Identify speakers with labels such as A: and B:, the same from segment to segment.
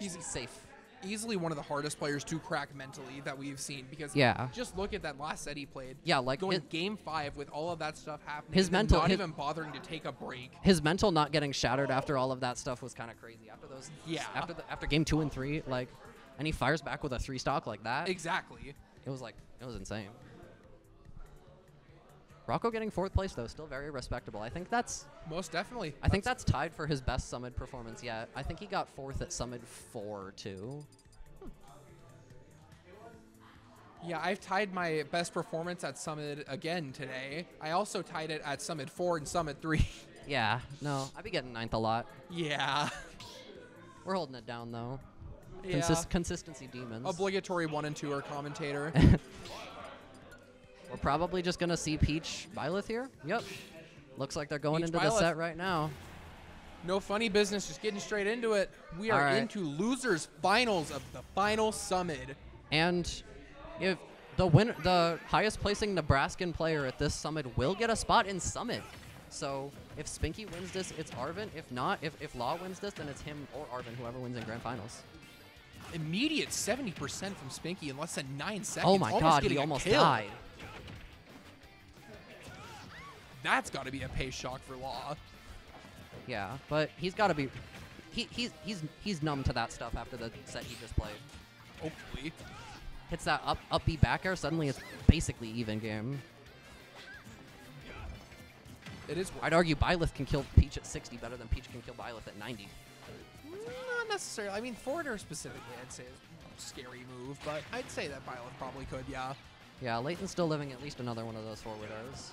A: He's
B: safe.
A: Easily one of the hardest players to crack mentally that we've seen, because just look at that last set he played.
B: Yeah, like
A: going game 5 with all of that stuff happening.
B: His mental,
A: not even bothering to take a break.
B: His mental not getting shattered after all of that stuff was kind of crazy. After those, after game 2 and 3, like, and he fires back with a 3 stock like that.
A: Exactly.
B: It was insane. Rocco getting 4th place though, still very respectable. I think that's
A: most definitely.
B: I think that's tied for his best SumMid performance yet. I think he got 4th at SumMid 4 too.
A: Yeah, I've tied my best performance at SumMid again today. I also tied it at SumMid 4 and SumMid 3.
B: Yeah, no, I be getting 9th a lot.
A: Yeah.
B: We're holding it down though.
A: Yeah.
B: Consistency demons.
A: Obligatory 1 and 2 are commentator.
B: We're probably just going to see Peach Byleth here. Yep. Looks like they're going into the set right now.
A: No funny business, just getting straight into it. We are into losers finals of the final SumMid.
B: And if the highest placing Nebraskan player at this SumMid will get a spot in SumMid. So if Spinke wins this, it's Arvin. If not, if Law wins this, then it's him or Arvin, whoever wins in grand finals.
A: Immediate 70% from Spinke in less than 9 seconds.
B: Oh my god, he almost died.
A: That's got to be a pace shock for Law.
B: Yeah, but he's got to be he's numb to that stuff after the set he just played.
A: Hopefully.
B: Hits that up B back air, suddenly it's basically even game.
A: It is.
B: I'd argue Byleth can kill Peach at 60 better than Peach can kill Byleth at 90.
A: Not necessarily. I mean, forwarder specifically, I'd say is a scary move, but I'd say that Byleth probably could, yeah.
B: Yeah, Leighton's still living at least another one of those forwarders.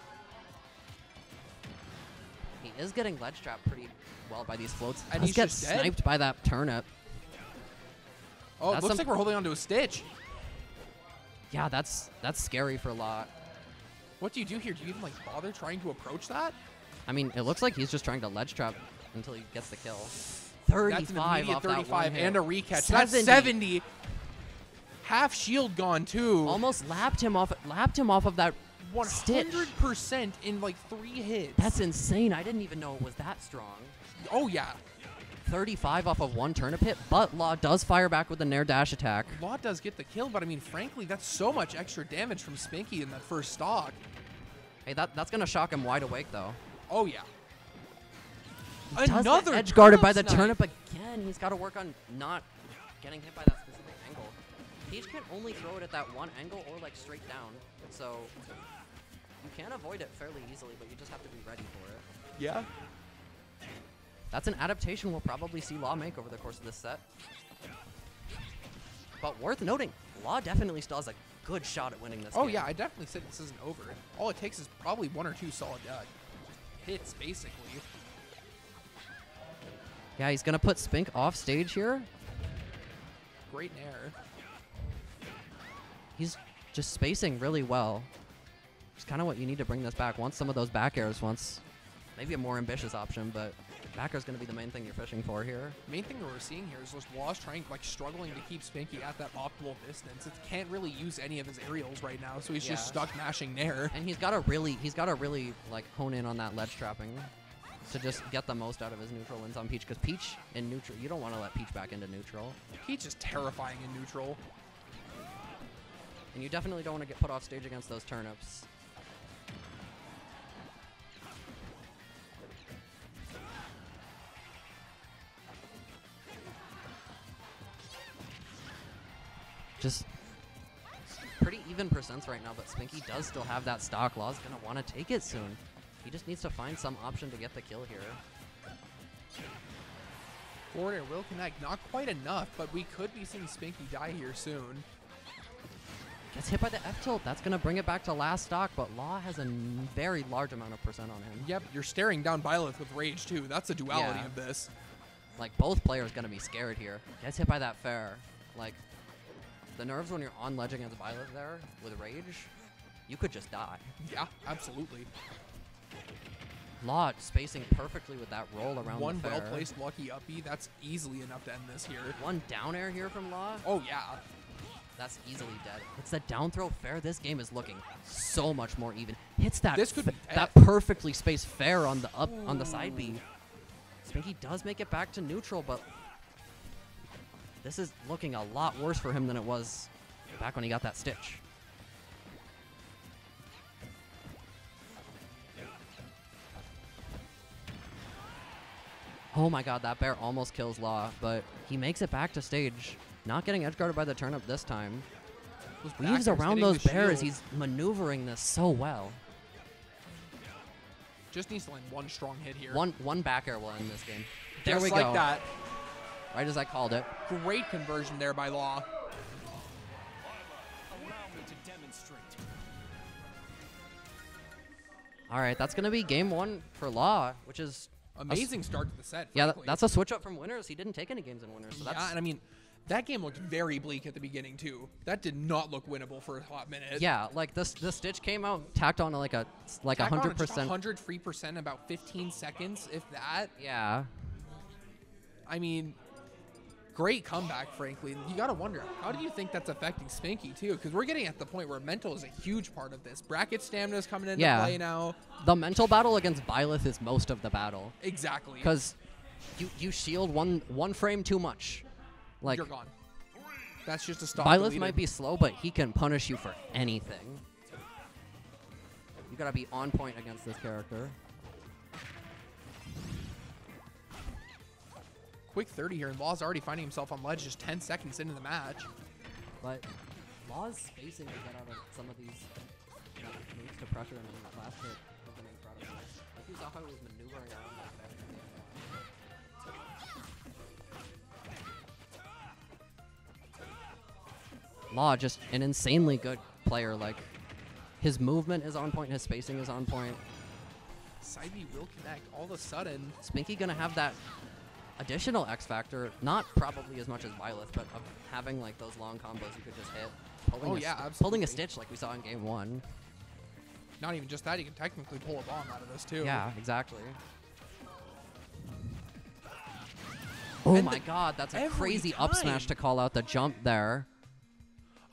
B: He is getting ledge trapped pretty well by these floats.
A: And
B: he's get sniped by that turnip.
A: Oh, it looks like we're holding onto a Stitch.
B: Yeah, that's scary for Lot.
A: What do you do here? Do you even like bother trying to approach that?
B: I mean, it looks like he's just trying to ledge trap until he gets the kill. 35
A: That's an immediate
B: off
A: 35
B: that one hit.
A: and a recatch. 70. That's 70. Half shield gone too.
B: Almost lapped him off of that
A: 100% in like 3 hits.
B: That's insane. I didn't even know it was that strong.
A: Oh yeah.
B: 35 off of 1 turnip hit, but Law does fire back with a Nair dash attack.
A: Law does get the kill, but I mean, frankly, that's so much extra damage from Spinke in that first stock.
B: Hey, that's going to shock him wide awake, though.
A: Oh, yeah.
B: Another edge guarded by the turnip again. He's got to work on not getting hit by that specific angle. Peach can only throw it at that one angle or, like, straight down. So you can avoid it fairly easily, but you just have to be ready for it.
A: Yeah.
B: That's an adaptation we'll probably see Law make over the course of this set. But worth noting, Law definitely still has a good shot at winning this game.
A: Oh, yeah, I definitely said this isn't over. All it takes is probably 1 or 2 solid hits, basically.
B: Yeah, he's going to put Spink off stage here.
A: Great Nair.
B: He's just spacing really well. It's kind of what you need to bring this back. Once some of those back airs, maybe a more ambitious option, but back air is going to be the main thing you're fishing for here.
A: Main thing that we're seeing here is just Law's struggling to keep Spinke at that optimal distance. It can't really use any of his aerials right now, so he's just stuck mashing Nair.
B: And he's got to really like hone in on that ledge trapping to just get the most out of his neutral wins on Peach, because Peach in neutral, you don't want to let Peach back into neutral.
A: Peach is terrifying in neutral.
B: And you definitely don't want to get put off stage against those turnips. Just pretty even percents right now, but Spinke does still have that stock. Law's going to want to take it soon. He just needs to find some option to get the kill here.
A: Forward air will connect. Not quite enough, but we could be seeing Spinke die here soon.
B: Gets hit by the F-tilt. That's going to bring it back to last stock, but Law has a very large amount of percent on him.
A: Yep, you're staring down Byleth with rage, too. That's the duality of this.
B: Like, both players going to be scared here. Gets hit by that fair. Like, the nerves when you're on ledge against Byleth there with rage, you could just die.
A: Yeah, absolutely.
B: Law spacing perfectly with that roll around
A: One
B: the fair.
A: well-placed lucky up B, that's easily enough to end this here.
B: One down air here from Law.
A: Oh, yeah.
B: That's easily dead. It's that down throw fair. This game is looking so much more even. Hits that that perfectly spaced fair on the on the side B. Spinke does make it back to neutral, but This is looking a lot worse for him than it was back when he got that stitch. Oh my god, that bear almost kills Law, but he makes it back to stage. Not getting edge guarded by the turnip this time. Weaves around those bears. He's maneuvering this so well.
A: Just needs to land one strong hit here.
B: One back air will end this game. There we go.
A: Just like that.
B: Right as I called it.
A: Great conversion there by Law.
B: All right, that's going to be game 1 for Law, which is
A: amazing start to the set.
B: Yeah, that's a switch up from winners. He didn't take any games in winners. So
A: yeah,
B: that's,
A: and I mean, that game looked very bleak at the beginning too. That did not look winnable for a hot minute.
B: Yeah, like the stitch came out tacked on to like 100%.
A: 103%, about 15 seconds, if that.
B: Yeah.
A: I mean, great comeback, frankly. You gotta wonder, how do you think that's affecting Spinke too? Because we're getting at the point where mental is a huge part of this. Bracket stamina is coming into play now.
B: The mental battle against Byleth is most of the battle.
A: Exactly.
B: Because you shield one frame too much. Like,
A: you're gone. That's just a stop.
B: Byleth might be slow, but he can punish you for anything. You gotta be on point against this character.
A: Quick 30 here, and Law's already finding himself on ledge just 10 seconds into the match.
B: But Law's spacing to get out of some of these moves to pressure him in the last hit has been incredible. Like, you saw how he was maneuvering around that back. Law, just an insanely good player. Like, his movement is on point, his spacing is on point.
A: Side B will connect all of a sudden.
B: Spinke gonna have that additional X factor, not probably as much as Byleth, but of having like those long combos you could just hit. Pulling a stitch like we saw in game 1.
A: Not even just that, you can technically pull a bomb out of this too.
B: Yeah, exactly. Oh my god, that's a crazy up smash to call out the jump there.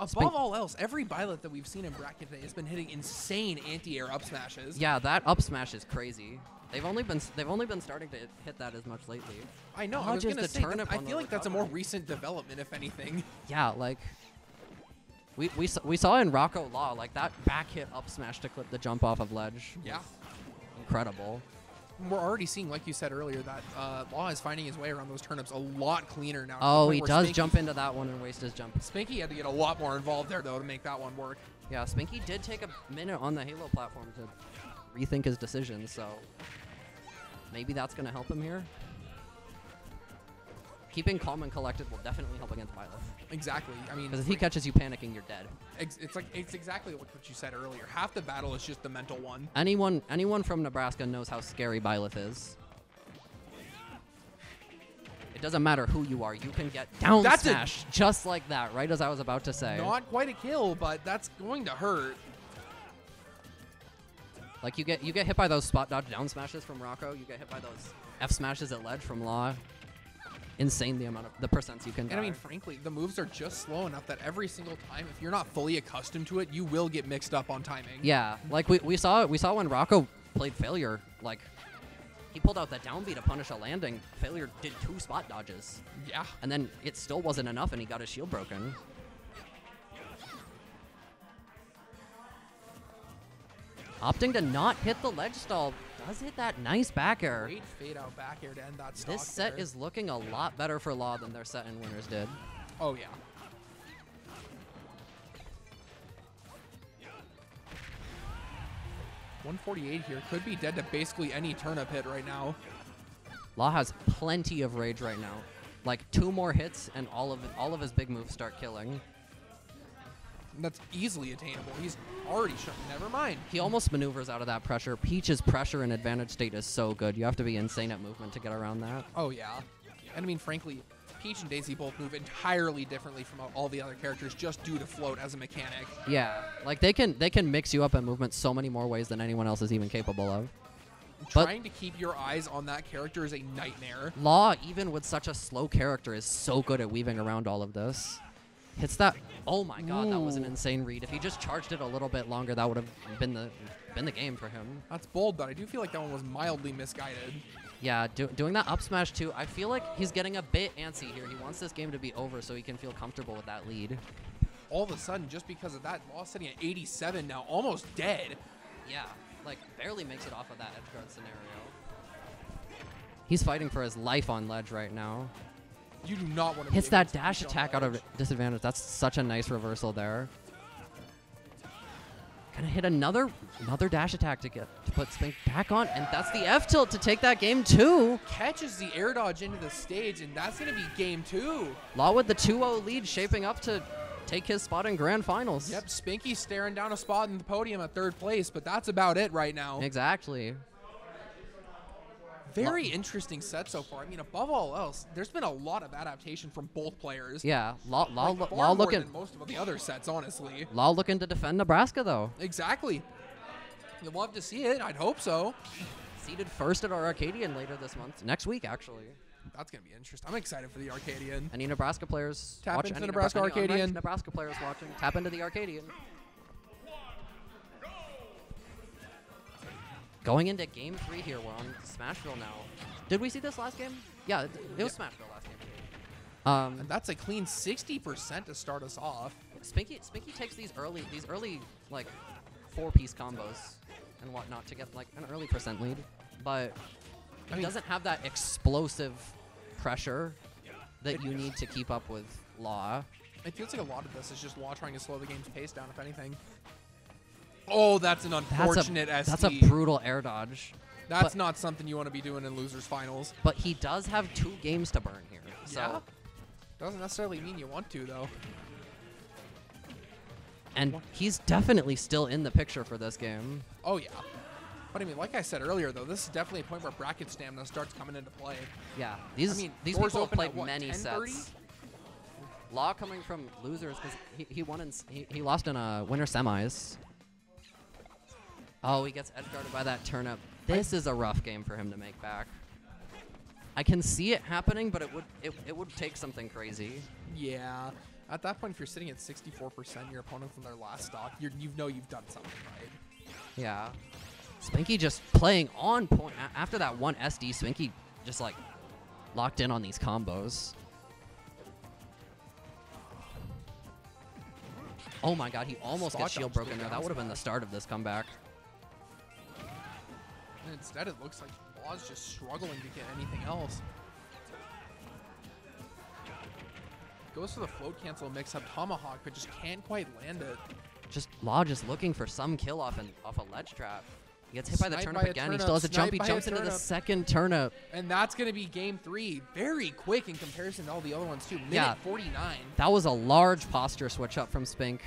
A: Above all else, every Byleth that we've seen in bracket today has been hitting insane anti-air up smashes.
B: Yeah, that up smash is crazy. They've only been starting to hit that as much lately.
A: I know. I was gonna say, I feel like that's a more recent development, if anything.
B: Yeah, like we saw in Rocco Law, like that back hit up smash to clip the jump off of ledge.
A: Yeah,
B: incredible.
A: We're already seeing, like you said earlier, that Law is finding his way around those turnips a lot cleaner now.
B: Oh, he does jump into that one and waste his jump.
A: Spinke had to get a lot more involved there, though, to make that one work.
B: Yeah, Spinke did take a minute on the Halo platform to rethink his decisions, so maybe that's going to help him here. Keeping calm and collected will definitely help against Byleth.
A: Exactly. I mean,
B: because if he catches you panicking, you're dead.
A: It's exactly what you said earlier. Half the battle is just the mental one.
B: Anyone from Nebraska knows how scary Byleth is. It doesn't matter who you are. You can get down smash just like that, right as I was about to say.
A: Not quite a kill, but that's going to hurt.
B: Like, you get hit by those spot dodge down smashes from Rocco. You get hit by those F smashes at ledge from Law. Insane the percents you can.
A: And I mean, frankly, the moves are just slow enough that every single time, if you're not fully accustomed to it, you will get mixed up on timing.
B: Yeah, like we saw when Rocco played Failure, like he pulled out that down B to punish a landing. Failure did 2 spot dodges.
A: Yeah. And
B: then it still wasn't enough, and he got his shield broken. Opting to not hit the ledge stall. Does hit that nice back air.
A: Great fade out back air to end that stock.
B: This set is looking a lot better for Law than their set in winners did.
A: Oh, yeah. $148 here. Could be dead to basically any turnip hit right now.
B: Law has plenty of rage right now. Like 2 more hits and all of his big moves start killing.
A: That's easily attainable. He's already shown. Never mind.
B: He almost maneuvers out of that pressure. Peach's pressure and advantage state is so good. You have to be insane at movement to get around that.
A: Oh, yeah. And I mean, frankly, Peach and Daisy both move entirely differently from all the other characters just due to float as a mechanic.
B: Yeah. Like, they can mix you up at movement so many more ways than anyone else is even capable of.
A: Trying to keep your eyes on that character is a nightmare.
B: Law, even with such a slow character, is so good at weaving around all of this. Hits that. Oh my god, that was an insane read. If he just charged it a little bit longer, that would have been the game for him.
A: That's bold, but I do feel like that one was mildly misguided.
B: Yeah, doing that up smash too. I feel like he's getting a bit antsy here. He wants this game to be over so he can feel comfortable with that lead.
A: All of a sudden, just because of that, Law sitting at 87 now, almost dead.
B: Yeah, like barely makes it off of that edge guard scenario. He's fighting for his life on ledge right now.
A: You do not want to
B: hits that dash attack out of disadvantage. That's such a nice reversal there. Gonna hit another dash attack to put Spink back on, and that's the F tilt to take that game 2.
A: Catches the air dodge into the stage, and that's gonna be game 2.
B: Law with the 2-0 lead, shaping up to take his spot in grand finals.
A: Yep, Spinky's staring down a spot in the podium at 3rd place, but that's about it right now.
B: Exactly.
A: Very interesting set so far. I mean, above all else, there's been a lot of adaptation from both players.
B: Yeah, Law
A: more
B: looking
A: than most of the other sets, honestly.
B: Law looking to defend Nebraska though.
A: Exactly. You'd love to see it. I'd hope so.
B: Seeded first at our Arcadian later this month. Next week, actually.
A: That's gonna be interesting. I'm excited for the Arcadian.
B: Any Nebraska players
A: tap
B: watch
A: into
B: any
A: Nebraska Arcadian.
B: Nebraska players watching, tap into the Arcadian. Going into game 3 here, we're on Smashville now. Did we see this last game? Yeah, it was Smashville last game.
A: And that's a clean 60% to start us off.
B: Spinky takes these early like 4-piece combos and whatnot to get like an early percent lead, but he doesn't have that explosive pressure that you need to keep up with Law.
A: It feels like a lot of this is just Law trying to slow the game's pace down, if anything. Oh, that's an unfortunate SD.
B: That's a brutal air dodge.
A: That's not something you want to be doing in losers finals.
B: But he does have 2 games to burn here. So
A: yeah. Doesn't necessarily mean you want to, though.
B: And he's definitely still in the picture for this game.
A: Oh, yeah. But, I mean, like I said earlier, though, this is definitely a point where bracket stamina starts coming into play.
B: Yeah. These people have played many
A: 10:30?
B: sets. Law coming from losers because he lost in a winter semis. Oh, he gets edge guarded by that turnip. This is a rough game for him to make back. I can see it happening, but it would take something crazy.
A: Yeah. At that point, if you're sitting at 64%, your opponent from their last stock, you know you've done something right.
B: Yeah. Spinky just playing on point. After that one SD, Spinky just like locked in on these combos. Oh my god, he almost gets shield broken there. That would have been the start of this comeback.
A: And instead, it looks like Law's just struggling to get anything else. Goes for the float cancel mix-up tomahawk, but just can't quite land it.
B: Just Law just looking for some kill off a ledge trap. He gets hit by the turnip again. He still has a jump. He jumps into the second turnip.
A: And that's going to be game 3. Very quick in comparison to all the other ones, too. Minute 49.
B: That was a large posture switch up from Spink.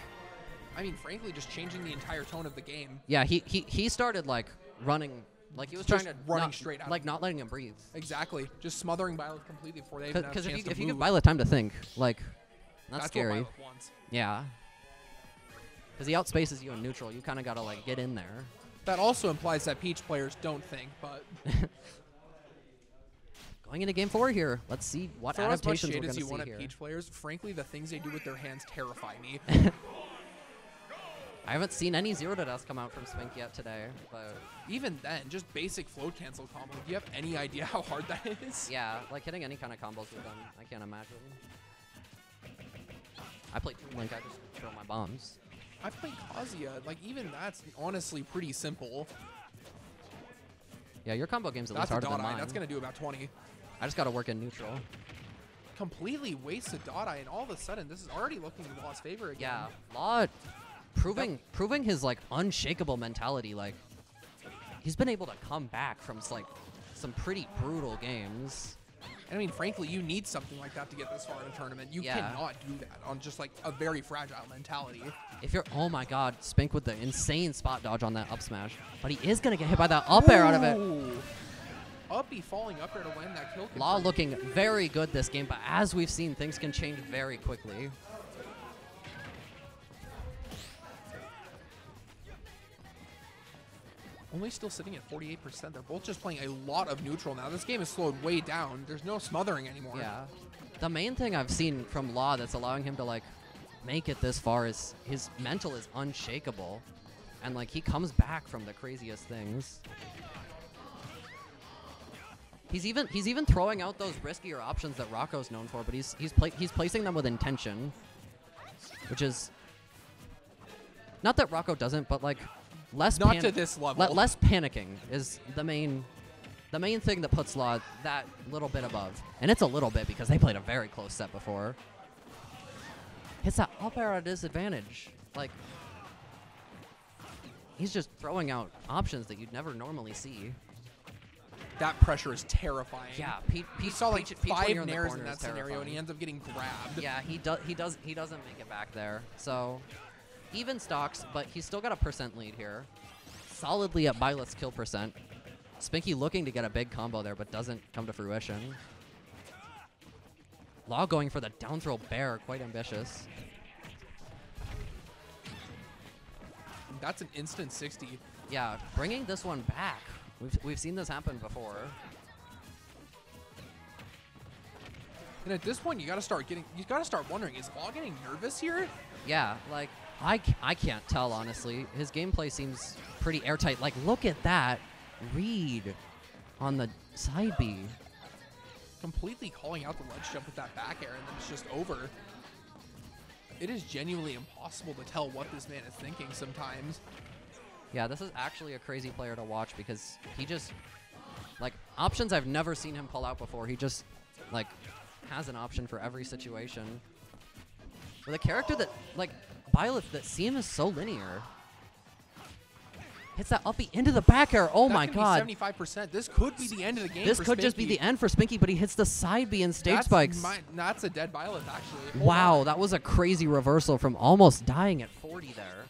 A: I mean, frankly, just changing the entire tone of the game.
B: Yeah, he started, like, running. Like, he was
A: just
B: trying to
A: running straight out.
B: Like, not letting him breathe.
A: Exactly. Just smothering Byleth completely before they even have a chance to move.
B: Because if you give Byleth time to think, like, that's scary.
A: What Byleth wants.
B: Yeah. Because he outspaces you in neutral. You kind of got to, like, get in there.
A: That also implies that Peach players don't think, but...
B: Going into game 4 here. Let's see what adaptations we're going to see here. For as much shade as you want at
A: Peach players, frankly, the things they do with their hands terrify me.
B: I haven't seen any 0 to dust come out from Spink yet today, but...
A: Even then, just basic float cancel combo. Do you have any idea how hard that is?
B: Yeah, like hitting any kind of combos with them, I can't imagine. I play Toon Link, I just throw my bombs.
A: I played Kazuya. Like, even that's honestly pretty simple.
B: Yeah, your combo game's at least harder than mine.
A: That's going to do about 20.
B: I just got to work in neutral.
A: Completely wasted dot eye, and all of a sudden, this is already looking in Law's favor again.
B: Yeah, Law proving his, like, unshakable mentality. Like, he's been able to come back from, like, some pretty brutal games.
A: And I mean, frankly, you need something like that to get this far in a tournament. You cannot do that on just, like, a very fragile mentality.
B: If you're, oh my god, Spink with the insane spot dodge on that up smash. But he is going to get hit by that up air out of it.
A: Uppy falling up there to land that kill.
B: Law looking very good this game, but as we've seen, things can change very quickly.
A: Only still sitting at 48%. They're both just playing a lot of neutral now. This game is slowed way down. There's no smothering anymore.
B: Yeah. The main thing I've seen from Law that's allowing him to, like, make it this far is his mental is unshakable. And, like, he comes back from the craziest things. He's even throwing out those riskier options that Rocco's known for, but he's placing them with intention, which is not that Rocco doesn't, but like less
A: to this level.
B: less panicking is the main thing that puts Law that little bit above, and it's a little bit because they played a very close set before. Hits that up air at disadvantage, like he's just throwing out options that you'd never normally see.
A: That pressure is terrifying.
B: Yeah, Pete
A: saw like
B: Pete
A: 5 nairs in that scenario, and he ends up getting grabbed.
B: Yeah, he doesn't make it back there. So even stocks, but he's still got a % lead here. Solidly at Byleth's kill %. Spinky looking to get a big combo there, but doesn't come to fruition. Law going for the down throw bear, quite ambitious.
A: That's an instant 60.
B: Yeah, bringing this one back. We've seen this happen before.
A: And at this point, you gotta start wondering, is Law getting nervous here?
B: Yeah, like I can't tell honestly. His gameplay seems pretty airtight. Like look at that read on the side B.
A: Completely calling out the ledge jump with that back air, and then it's just over. It is genuinely impossible to tell what this man is thinking sometimes.
B: Yeah, this is actually a crazy player to watch because he just, like, options I've never seen him pull out before. He just, like, has an option for every situation. With a character that, like, Byleth, that seems so linear. Hits that uppy into the back air. Oh my god.
A: 75%. This could be the end of the game.
B: This could just be the end for Spinky, but he hits the side B and stage spikes.
A: That's a dead Byleth, actually.
B: Wow, that was a crazy reversal from almost dying at 40 there.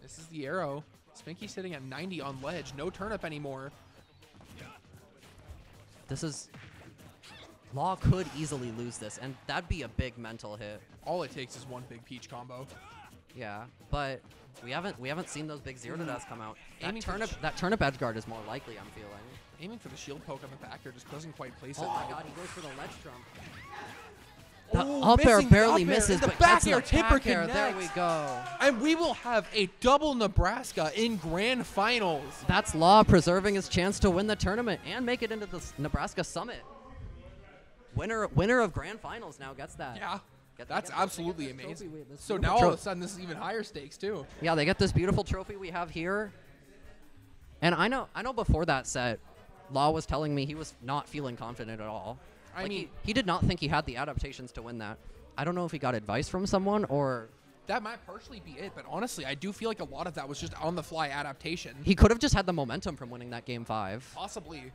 A: This is the arrow. Spinky sitting at 90 on ledge. No turnip anymore.
B: This is... Law could easily lose this, and that'd be a big mental hit.
A: All it takes is one big peach combo.
B: Yeah, but we haven't seen those big 0-to-deaths come out. That turnip edge guard is more likely, I'm feeling.
A: Aiming for the shield poke on the back here just doesn't quite place it.
B: Oh
A: right.
B: my god, he goes for the ledge trump.
A: Oh,
B: the up air barely misses,
A: the
B: but
A: back
B: gets
A: air
B: the
A: tipper
B: back air.
A: connects.
B: There we go.
A: And we will have a double Nebraska in grand finals.
B: That's Law preserving his chance to win the tournament and make it into the Nebraska Summit. Winner of grand finals now gets that.
A: Yeah, that's absolutely amazing. So now all of a sudden this is even higher stakes too.
B: Yeah, they get this beautiful trophy we have here. And I know before that set, Law was telling me he was not feeling confident at all. I mean, he did not think he had the adaptations to win that. I don't know if he got advice from someone or...
A: That might partially be it, but honestly, I do feel like a lot of that was just on-the-fly adaptation.
B: He could have just had the momentum from winning that Game 5.
A: Possibly.